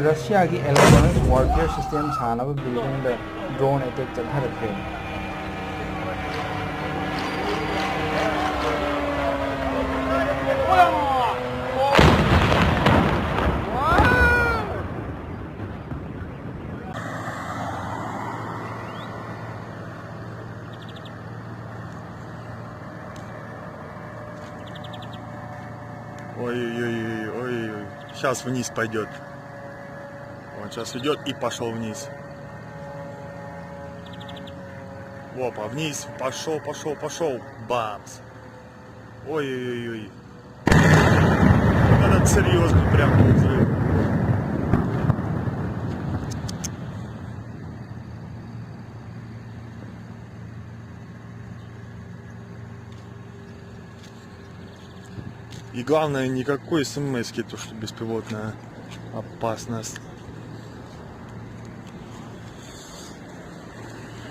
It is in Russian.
ꯔꯁꯤꯌꯥꯒꯤ electronics warfare system ꯁꯥꯅꯕ ꯕꯤꯜꯗꯤꯡꯗ ꯗ꯭ꯔꯣꯟ ꯑꯦꯇꯦꯛ ꯆꯠꯊꯔꯛꯈ꯭ꯔꯦ꯫ Ой-ой-ой, сейчас вниз пойдет. Он сейчас идет и пошел вниз. Опа, вниз, пошел. Бамс. Ой-ой-ой. Этот серьезный прям взрыв. И главное, никакой смс-ки, то что беспилотная опасность.